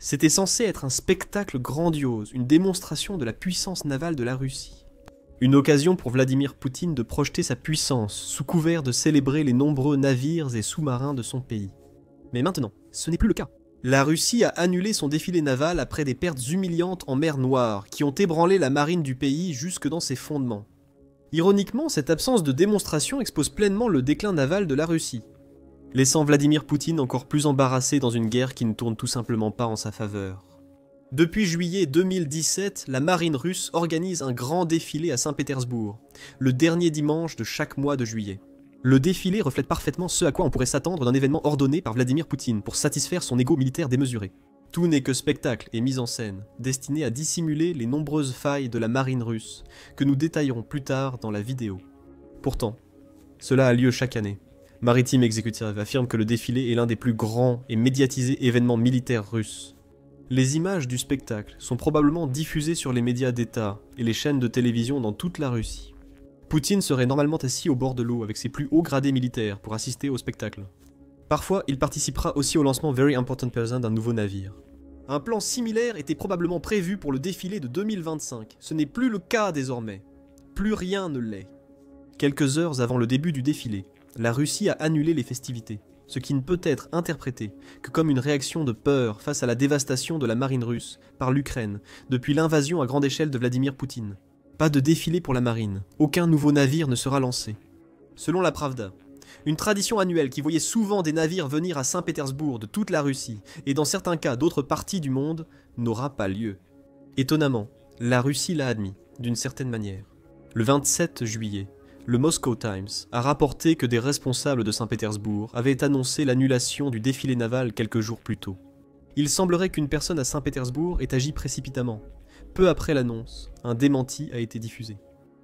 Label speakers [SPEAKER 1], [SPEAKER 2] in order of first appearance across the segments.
[SPEAKER 1] C'était censé être un spectacle grandiose, une démonstration de la puissance navale de la Russie. Une occasion pour Vladimir Poutine de projeter sa puissance, sous couvert de célébrer les nombreux navires et sous-marins de son pays. Mais maintenant, ce n'est plus le cas. La Russie a annulé son défilé naval après des pertes humiliantes en mer Noire, qui ont ébranlé la marine du pays jusque dans ses fondements. Ironiquement, cette absence de démonstration expose pleinement le déclin naval de la Russie, laissant Vladimir Poutine encore plus embarrassé dans une guerre qui ne tourne tout simplement pas en sa faveur. Depuis juillet 2017, la marine russe organise un grand défilé à Saint-Pétersbourg, le dernier dimanche de chaque mois de juillet. Le défilé reflète parfaitement ce à quoi on pourrait s'attendre d'un événement ordonné par Vladimir Poutine pour satisfaire son ego militaire démesuré. Tout n'est que spectacle et mise en scène, destiné à dissimuler les nombreuses failles de la marine russe, que nous détaillerons plus tard dans la vidéo. Pourtant, cela a lieu chaque année. Maritime Executive affirme que le défilé est l'un des plus grands et médiatisés événements militaires russes. Les images du spectacle sont probablement diffusées sur les médias d'État et les chaînes de télévision dans toute la Russie. Poutine serait normalement assis au bord de l'eau avec ses plus hauts gradés militaires pour assister au spectacle. Parfois, il participera aussi au lancement Very Important Person d'un nouveau navire. Un plan similaire était probablement prévu pour le défilé de 2025. Ce n'est plus le cas désormais. Plus rien ne l'est. Quelques heures avant le début du défilé, la Russie a annulé les festivités, ce qui ne peut être interprété que comme une réaction de peur face à la dévastation de la marine russe par l'Ukraine depuis l'invasion à grande échelle de Vladimir Poutine. Pas de défilé pour la marine, aucun nouveau navire ne sera lancé. Selon la Pravda, une tradition annuelle qui voyait souvent des navires venir à Saint-Pétersbourg de toute la Russie, et dans certains cas d'autres parties du monde, n'aura pas lieu. Étonnamment, la Russie l'a admis, d'une certaine manière. Le 27 juillet, le Moscow Times a rapporté que des responsables de Saint-Pétersbourg avaient annoncé l'annulation du défilé naval quelques jours plus tôt. Il semblerait qu'une personne à Saint-Pétersbourg ait agi précipitamment. Peu après l'annonce, un démenti a été diffusé.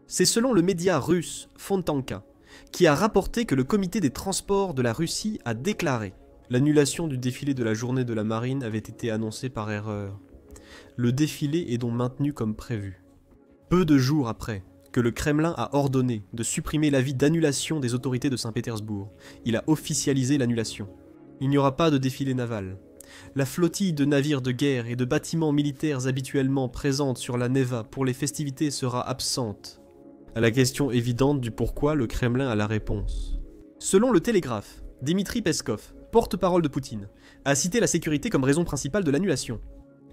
[SPEAKER 1] C'est selon le média russe Fontanka, qui a rapporté que le comité des transports de la Russie a déclaré l'annulation du défilé de la journée de la marine avait été annoncée par erreur. Le défilé est donc maintenu comme prévu. Peu de jours après que le Kremlin a ordonné de supprimer l'avis d'annulation des autorités de Saint-Pétersbourg, il a officialisé l'annulation. Il n'y aura pas de défilé naval. La flottille de navires de guerre et de bâtiments militaires habituellement présente sur la Neva pour les festivités sera absente. À la question évidente du pourquoi, le Kremlin a la réponse. Selon le Télégraphe, Dmitri Peskov, porte-parole de Poutine, a cité la sécurité comme raison principale de l'annulation.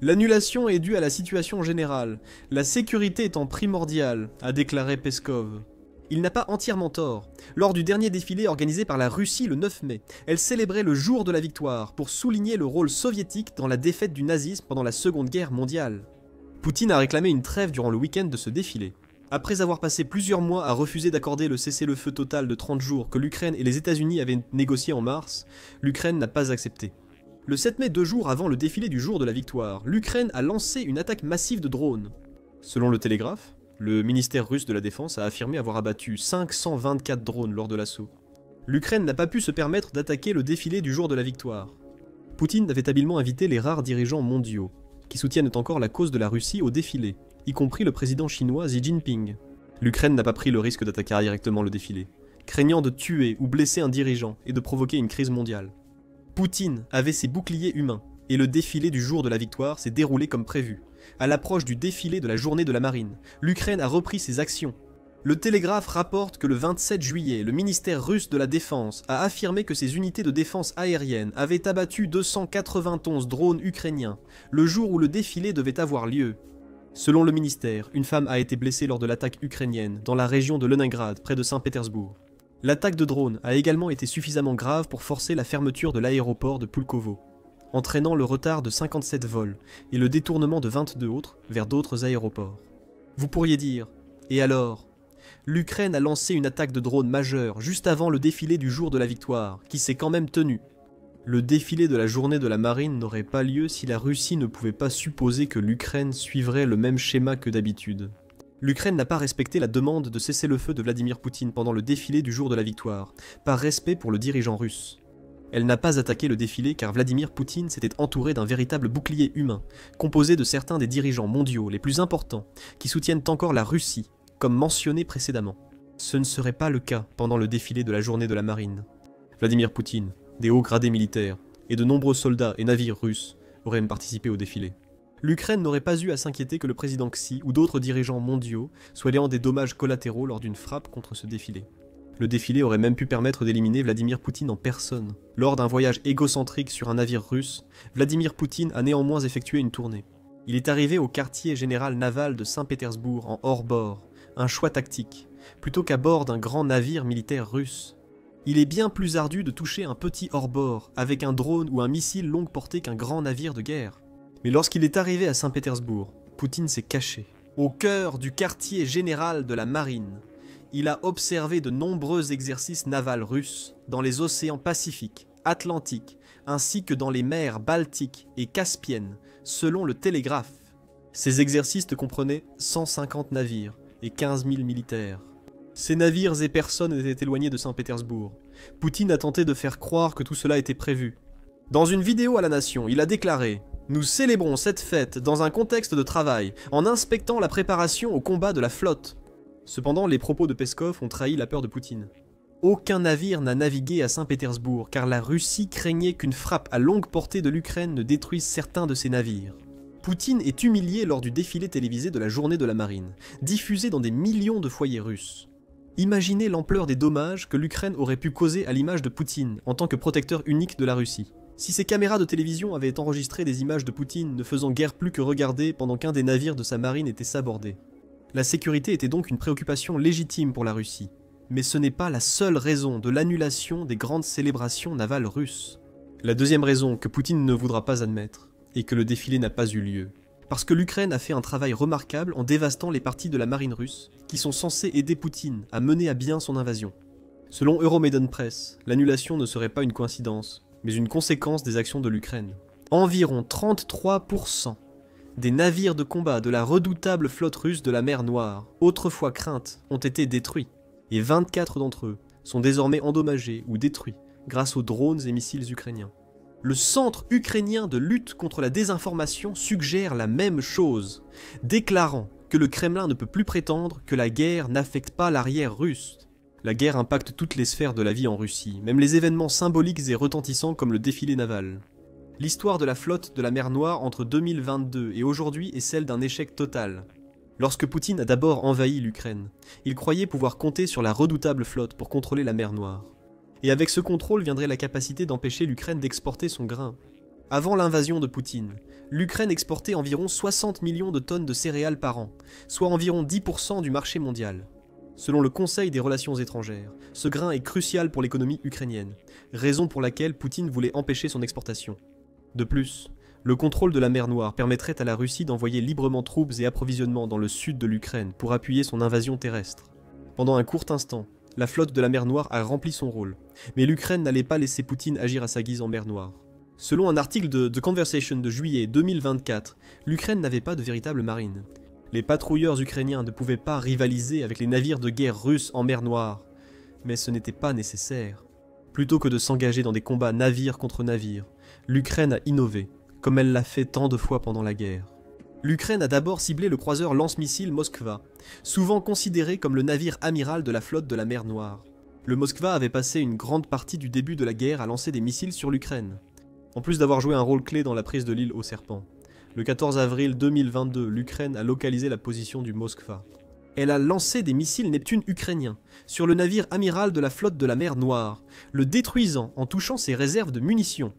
[SPEAKER 1] L'annulation est due à la situation générale, la sécurité étant primordiale, a déclaré Peskov. Il n'a pas entièrement tort. Lors du dernier défilé organisé par la Russie le 9 mai, elle célébrait le jour de la victoire pour souligner le rôle soviétique dans la défaite du nazisme pendant la Seconde Guerre mondiale. Poutine a réclamé une trêve durant le week-end de ce défilé. Après avoir passé plusieurs mois à refuser d'accorder le cessez-le-feu total de 30 jours que l'Ukraine et les États-Unis avaient négocié en mars, l'Ukraine n'a pas accepté. Le 7 mai, 2 jours avant le défilé du jour de la victoire, l'Ukraine a lancé une attaque massive de drones. Selon le Télégraphe, le ministère russe de la Défense a affirmé avoir abattu 524 drones lors de l'assaut. L'Ukraine n'a pas pu se permettre d'attaquer le défilé du jour de la victoire. Poutine avait habilement invité les rares dirigeants mondiaux, qui soutiennent encore la cause de la Russie au défilé, y compris le président chinois Xi Jinping. L'Ukraine n'a pas pris le risque d'attaquer directement le défilé, craignant de tuer ou blesser un dirigeant et de provoquer une crise mondiale. Poutine avait ses boucliers humains, et le défilé du jour de la victoire s'est déroulé comme prévu. À l'approche du défilé de la journée de la marine, l'Ukraine a repris ses actions. Le Télégraphe rapporte que le 27 juillet, le ministère russe de la Défense a affirmé que ses unités de défense aérienne avaient abattu 291 drones ukrainiens, le jour où le défilé devait avoir lieu. Selon le ministère, une femme a été blessée lors de l'attaque ukrainienne dans la région de Leningrad, près de Saint-Pétersbourg. L'attaque de drone a également été suffisamment grave pour forcer la fermeture de l'aéroport de Pulkovo, entraînant le retard de 57 vols et le détournement de 22 autres vers d'autres aéroports. Vous pourriez dire, et alors ? L'Ukraine a lancé une attaque de drone majeure juste avant le défilé du jour de la victoire, qui s'est quand même tenu. Le défilé de la journée de la marine n'aurait pas lieu si la Russie ne pouvait pas supposer que l'Ukraine suivrait le même schéma que d'habitude. L'Ukraine n'a pas respecté la demande de cessez-le-feu de Vladimir Poutine pendant le défilé du jour de la victoire, par respect pour le dirigeant russe. Elle n'a pas attaqué le défilé car Vladimir Poutine s'était entouré d'un véritable bouclier humain, composé de certains des dirigeants mondiaux les plus importants, qui soutiennent encore la Russie, comme mentionné précédemment. Ce ne serait pas le cas pendant le défilé de la journée de la marine. Vladimir Poutine, des hauts gradés militaires, et de nombreux soldats et navires russes auraient même participé au défilé. L'Ukraine n'aurait pas eu à s'inquiéter que le président Xi ou d'autres dirigeants mondiaux soient ayant des dommages collatéraux lors d'une frappe contre ce défilé. Le défilé aurait même pu permettre d'éliminer Vladimir Poutine en personne. Lors d'un voyage égocentrique sur un navire russe, Vladimir Poutine a néanmoins effectué une tournée. Il est arrivé au quartier général naval de Saint-Pétersbourg en hors-bord, un choix tactique, plutôt qu'à bord d'un grand navire militaire russe. Il est bien plus ardu de toucher un petit hors-bord avec un drone ou un missile longue portée qu'un grand navire de guerre. Mais lorsqu'il est arrivé à Saint-Pétersbourg, Poutine s'est caché. Au cœur du quartier général de la marine, il a observé de nombreux exercices navals russes dans les océans Pacifique, Atlantique, ainsi que dans les mers Baltique et Caspienne, selon le Télégraphe. Ces exercices comprenaient 150 navires et 15 000 militaires. Ces navires et personnes étaient éloignés de Saint-Pétersbourg. Poutine a tenté de faire croire que tout cela était prévu. Dans une vidéo à la Nation, il a déclaré « Nous célébrons cette fête dans un contexte de travail, en inspectant la préparation au combat de la flotte. » Cependant, les propos de Peskov ont trahi la peur de Poutine. Aucun navire n'a navigué à Saint-Pétersbourg, car la Russie craignait qu'une frappe à longue portée de l'Ukraine ne détruise certains de ses navires. Poutine est humilié lors du défilé télévisé de la Journée de la Marine, diffusé dans des millions de foyers russes. Imaginez l'ampleur des dommages que l'Ukraine aurait pu causer à l'image de Poutine en tant que protecteur unique de la Russie. Si ces caméras de télévision avaient enregistré des images de Poutine ne faisant guère plus que regarder pendant qu'un des navires de sa marine était sabordé. La sécurité était donc une préoccupation légitime pour la Russie. Mais ce n'est pas la seule raison de l'annulation des grandes célébrations navales russes. La deuxième raison que Poutine ne voudra pas admettre est que le défilé n'a pas eu lieu. Parce que l'Ukraine a fait un travail remarquable en dévastant les parties de la marine russe qui sont censées aider Poutine à mener à bien son invasion. Selon Euromaidan Press, l'annulation ne serait pas une coïncidence, mais une conséquence des actions de l'Ukraine. Environ 33% des navires de combat de la redoutable flotte russe de la mer Noire, autrefois crainte, ont été détruits, et 24 d'entre eux sont désormais endommagés ou détruits grâce aux drones et missiles ukrainiens. Le Centre ukrainien de lutte contre la désinformation suggère la même chose, déclarant que le Kremlin ne peut plus prétendre que la guerre n'affecte pas l'arrière russe. La guerre impacte toutes les sphères de la vie en Russie, même les événements symboliques et retentissants comme le défilé naval. L'histoire de la flotte de la mer Noire entre 2022 et aujourd'hui est celle d'un échec total. Lorsque Poutine a d'abord envahi l'Ukraine, il croyait pouvoir compter sur la redoutable flotte pour contrôler la mer Noire. Et avec ce contrôle viendrait la capacité d'empêcher l'Ukraine d'exporter son grain. Avant l'invasion de Poutine, l'Ukraine exportait environ 60 millions de tonnes de céréales par an, soit environ 10% du marché mondial. Selon le Conseil des Relations étrangères, ce grain est crucial pour l'économie ukrainienne, raison pour laquelle Poutine voulait empêcher son exportation. De plus, le contrôle de la mer Noire permettrait à la Russie d'envoyer librement troupes et approvisionnements dans le sud de l'Ukraine pour appuyer son invasion terrestre. Pendant un court instant, la flotte de la mer Noire a rempli son rôle, mais l'Ukraine n'allait pas laisser Poutine agir à sa guise en mer Noire. Selon un article de The Conversation de juillet 2024, l'Ukraine n'avait pas de véritable marine. Les patrouilleurs ukrainiens ne pouvaient pas rivaliser avec les navires de guerre russes en mer Noire, mais ce n'était pas nécessaire. Plutôt que de s'engager dans des combats navire contre navire, l'Ukraine a innové, comme elle l'a fait tant de fois pendant la guerre. L'Ukraine a d'abord ciblé le croiseur lance-missiles Moskva, souvent considéré comme le navire amiral de la flotte de la mer Noire. Le Moskva avait passé une grande partie du début de la guerre à lancer des missiles sur l'Ukraine, en plus d'avoir joué un rôle clé dans la prise de l'île aux serpents. Le 14 avril 2022, l'Ukraine a localisé la position du Moskva. Elle a lancé des missiles Neptune ukrainiens sur le navire amiral de la flotte de la mer Noire, le détruisant en touchant ses réserves de munitions.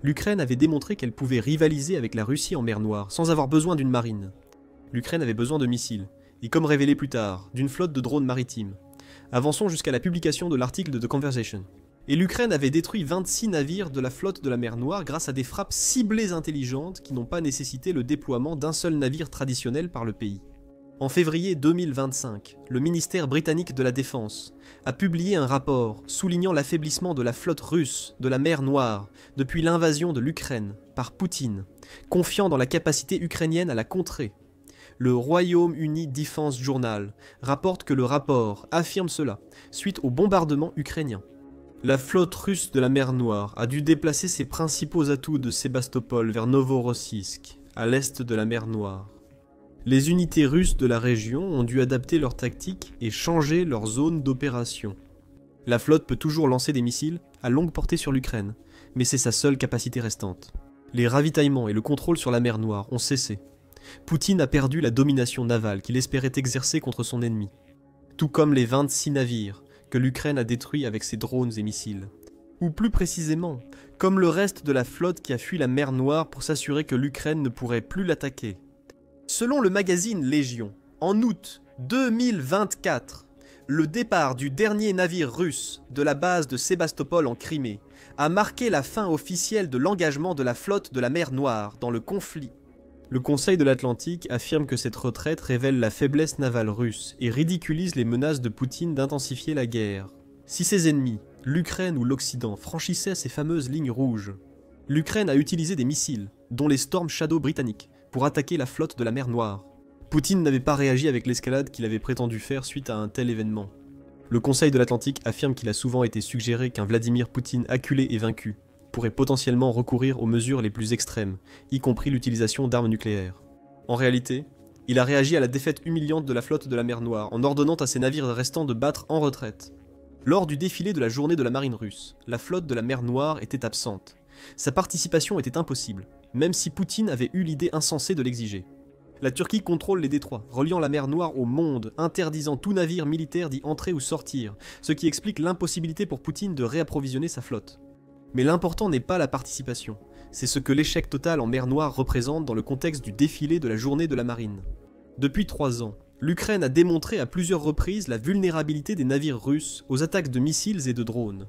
[SPEAKER 1] L'Ukraine avait démontré qu'elle pouvait rivaliser avec la Russie en mer Noire sans avoir besoin d'une marine. L'Ukraine avait besoin de missiles, et comme révélé plus tard, d'une flotte de drones maritimes. Avançons jusqu'à la publication de l'article de The Conversation. Et l'Ukraine avait détruit 26 navires de la flotte de la mer Noire grâce à des frappes ciblées intelligentes qui n'ont pas nécessité le déploiement d'un seul navire traditionnel par le pays. En février 2025, le ministère britannique de la Défense a publié un rapport soulignant l'affaiblissement de la flotte russe de la mer Noire depuis l'invasion de l'Ukraine par Poutine, confiant dans la capacité ukrainienne à la contrer. Le Royaume-Uni Defense Journal rapporte que le rapport affirme cela suite au bombardement ukrainien. La flotte russe de la mer Noire a dû déplacer ses principaux atouts de Sébastopol vers Novorossiysk, à l'est de la mer Noire. Les unités russes de la région ont dû adapter leurs tactiques et changer leur zone d'opération. La flotte peut toujours lancer des missiles à longue portée sur l'Ukraine, mais c'est sa seule capacité restante. Les ravitaillements et le contrôle sur la mer Noire ont cessé. Poutine a perdu la domination navale qu'il espérait exercer contre son ennemi, tout comme les 26 navires que l'Ukraine a détruits avec ses drones et missiles. Ou plus précisément, comme le reste de la flotte qui a fui la mer Noire pour s'assurer que l'Ukraine ne pourrait plus l'attaquer. Selon le magazine Légion, en août 2024, le départ du dernier navire russe de la base de Sébastopol en Crimée a marqué la fin officielle de l'engagement de la flotte de la mer Noire dans le conflit. Le Conseil de l'Atlantique affirme que cette retraite révèle la faiblesse navale russe et ridiculise les menaces de Poutine d'intensifier la guerre. Si ses ennemis, l'Ukraine ou l'Occident, franchissaient ces fameuses lignes rouges, l'Ukraine a utilisé des missiles, dont les Storm Shadow britanniques, pour attaquer la flotte de la mer Noire. Poutine n'avait pas réagi avec l'escalade qu'il avait prétendu faire suite à un tel événement. Le Conseil de l'Atlantique affirme qu'il a souvent été suggéré qu'un Vladimir Poutine acculé et vaincu pourrait potentiellement recourir aux mesures les plus extrêmes, y compris l'utilisation d'armes nucléaires. En réalité, il a réagi à la défaite humiliante de la flotte de la mer Noire en ordonnant à ses navires restants de battre en retraite. Lors du défilé de la journée de la marine russe, la flotte de la mer Noire était absente. Sa participation était impossible, même si Poutine avait eu l'idée insensée de l'exiger. La Turquie contrôle les détroits, reliant la mer Noire au monde, interdisant tout navire militaire d'y entrer ou sortir, ce qui explique l'impossibilité pour Poutine de réapprovisionner sa flotte. Mais l'important n'est pas la participation, c'est ce que l'échec total en mer Noire représente dans le contexte du défilé de la journée de la marine. Depuis 3 ans, l'Ukraine a démontré à plusieurs reprises la vulnérabilité des navires russes aux attaques de missiles et de drones.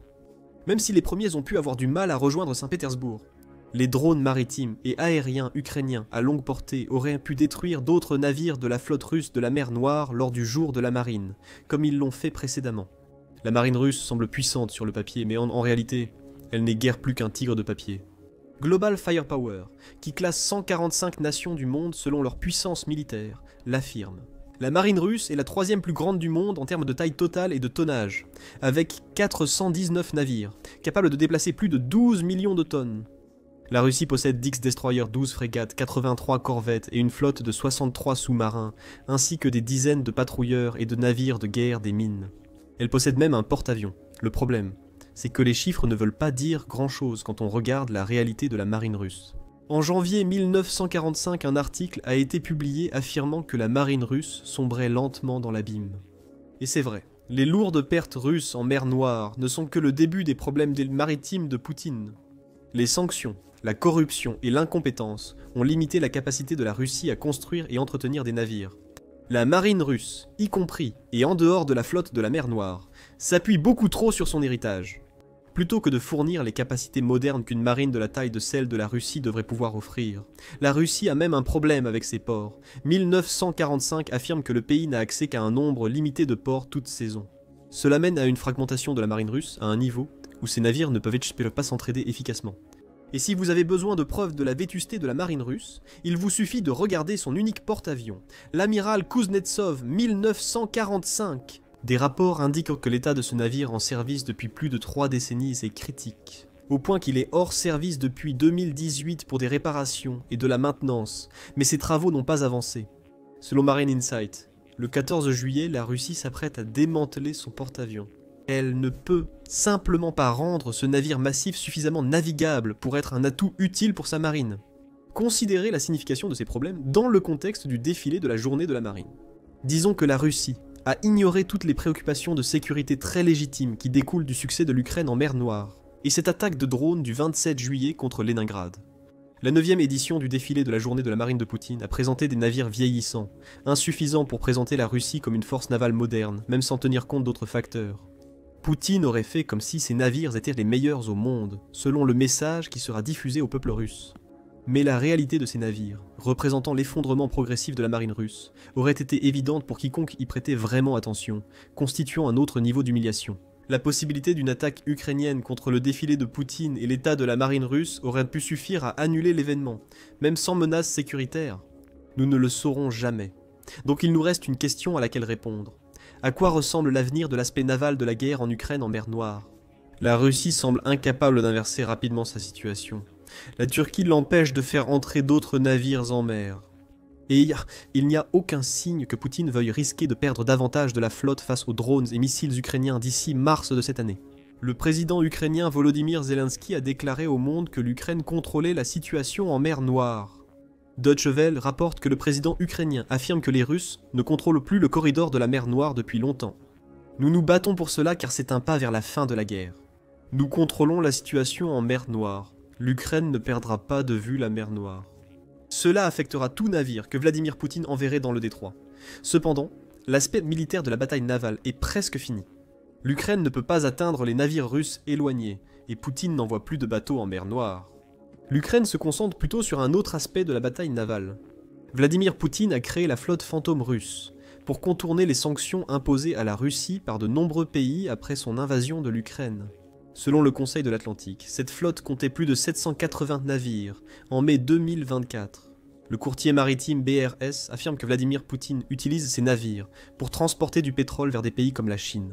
[SPEAKER 1] Même si les premiers ont pu avoir du mal à rejoindre Saint-Pétersbourg, les drones maritimes et aériens ukrainiens à longue portée auraient pu détruire d'autres navires de la flotte russe de la mer Noire lors du jour de la marine, comme ils l'ont fait précédemment. La marine russe semble puissante sur le papier, mais en réalité, elle n'est guère plus qu'un tigre de papier. Global Firepower, qui classe 145 nations du monde selon leur puissance militaire, l'affirme. La marine russe est la 3e plus grande du monde en termes de taille totale et de tonnage, avec 419 navires, capables de déplacer plus de 12 millions de tonnes. La Russie possède 10 destroyers, 12 frégates, 83 corvettes et une flotte de 63 sous-marins, ainsi que des dizaines de patrouilleurs et de navires de guerre des mines. Elle possède même un porte-avions. Le problème, c'est que les chiffres ne veulent pas dire grand-chose quand on regarde la réalité de la marine russe. En janvier 1945, un article a été publié affirmant que la marine russe sombrait lentement dans l'abîme. Et c'est vrai, les lourdes pertes russes en mer Noire ne sont que le début des problèmes maritimes de Poutine. Les sanctions, la corruption et l'incompétence ont limité la capacité de la Russie à construire et entretenir des navires. La marine russe, y compris et en dehors de la flotte de la mer Noire, s'appuie beaucoup trop sur son héritage. Plutôt que de fournir les capacités modernes qu'une marine de la taille de celle de la Russie devrait pouvoir offrir. La Russie a même un problème avec ses ports. 1945 affirme que le pays n'a accès qu'à un nombre limité de ports toute saison. Cela mène à une fragmentation de la marine russe à un niveau où ces navires ne peuvent pas s'entraider efficacement. Et si vous avez besoin de preuves de la vétusté de la marine russe, il vous suffit de regarder son unique porte-avions, l'amiral Kuznetsov 1945. Des rapports indiquent que l'état de ce navire en service depuis plus de 3 décennies est critique, au point qu'il est hors service depuis 2018 pour des réparations et de la maintenance, mais ces travaux n'ont pas avancé. Selon Marine Insight, le 14 juillet, la Russie s'apprête à démanteler son porte-avions. Elle ne peut simplement pas rendre ce navire massif suffisamment navigable pour être un atout utile pour sa marine. Considérez la signification de ces problèmes dans le contexte du défilé de la journée de la marine. Disons que la Russie a ignoré toutes les préoccupations de sécurité très légitimes qui découlent du succès de l'Ukraine en mer Noire, et cette attaque de drone du 27 juillet contre Leningrad. La 9e édition du défilé de la journée de la marine de Poutine a présenté des navires vieillissants, insuffisants pour présenter la Russie comme une force navale moderne, même sans tenir compte d'autres facteurs. Poutine aurait fait comme si ces navires étaient les meilleurs au monde, selon le message qui sera diffusé au peuple russe. Mais la réalité de ces navires, représentant l'effondrement progressif de la marine russe, aurait été évidente pour quiconque y prêtait vraiment attention, constituant un autre niveau d'humiliation. La possibilité d'une attaque ukrainienne contre le défilé de Poutine et l'état de la marine russe aurait pu suffire à annuler l'événement, même sans menace sécuritaire. Nous ne le saurons jamais. Donc il nous reste une question à laquelle répondre. À quoi ressemble l'avenir de l'aspect naval de la guerre en Ukraine en mer Noire? La Russie semble incapable d'inverser rapidement sa situation. La Turquie l'empêche de faire entrer d'autres navires en mer. Et il n'y a aucun signe que Poutine veuille risquer de perdre davantage de la flotte face aux drones et missiles ukrainiens d'ici mars de cette année. Le président ukrainien Volodymyr Zelensky a déclaré au monde que l'Ukraine contrôlait la situation en mer Noire. Deutsche Welle rapporte que le président ukrainien affirme que les Russes ne contrôlent plus le corridor de la mer Noire depuis longtemps. Nous nous battons pour cela car c'est un pas vers la fin de la guerre. Nous contrôlons la situation en mer Noire. L'Ukraine ne perdra pas de vue la mer Noire. Cela affectera tout navire que Vladimir Poutine enverrait dans le détroit. Cependant, l'aspect militaire de la bataille navale est presque fini. L'Ukraine ne peut pas atteindre les navires russes éloignés, et Poutine n'envoie plus de bateaux en mer Noire. L'Ukraine se concentre plutôt sur un autre aspect de la bataille navale. Vladimir Poutine a créé la flotte fantôme russe, pour contourner les sanctions imposées à la Russie par de nombreux pays après son invasion de l'Ukraine. Selon le Conseil de l'Atlantique, cette flotte comptait plus de 780 navires en mai 2024. Le courtier maritime BRS affirme que Vladimir Poutine utilise ces navires pour transporter du pétrole vers des pays comme la Chine.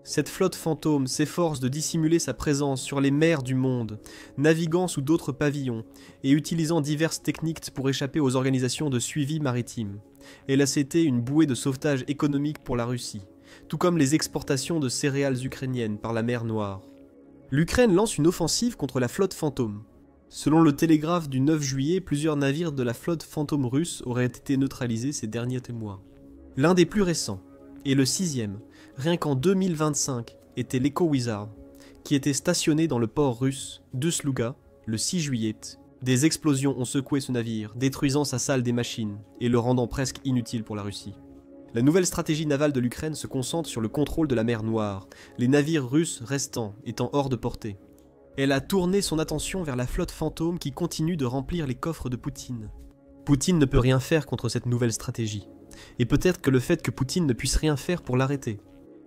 [SPEAKER 1] Cette flotte fantôme s'efforce de dissimuler sa présence sur les mers du monde, naviguant sous d'autres pavillons et utilisant diverses techniques pour échapper aux organisations de suivi maritime. Elle a été une bouée de sauvetage économique pour la Russie, tout comme les exportations de céréales ukrainiennes par la mer Noire. L'Ukraine lance une offensive contre la flotte fantôme. Selon le Télégraphe du 9 juillet, plusieurs navires de la flotte fantôme russe auraient été neutralisés ces derniers mois. L'un des plus récents, et le 6e, rien qu'en 2025, était l'Eco Wizard, qui était stationné dans le port russe de Sluga le 6 juillet. Des explosions ont secoué ce navire, détruisant sa salle des machines et le rendant presque inutile pour la Russie. La nouvelle stratégie navale de l'Ukraine se concentre sur le contrôle de la mer Noire, les navires russes restants étant hors de portée. Elle a tourné son attention vers la flotte fantôme qui continue de remplir les coffres de Poutine. Poutine ne peut rien faire contre cette nouvelle stratégie, et peut-être que le fait que Poutine ne puisse rien faire pour l'arrêter.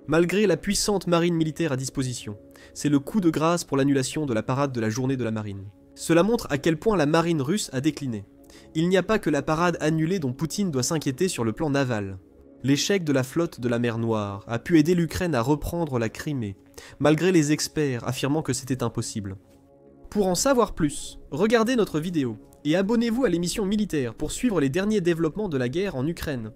[SPEAKER 1] Malgré la puissante marine militaire à disposition, c'est le coup de grâce pour l'annulation de la parade de la journée de la marine. Cela montre à quel point la marine russe a décliné. Il n'y a pas que la parade annulée dont Poutine doit s'inquiéter sur le plan naval. L'échec de la flotte de la mer Noire a pu aider l'Ukraine à reprendre la Crimée, malgré les experts affirmant que c'était impossible. Pour en savoir plus, regardez notre vidéo et abonnez-vous à l'émission Militaire pour suivre les derniers développements de la guerre en Ukraine.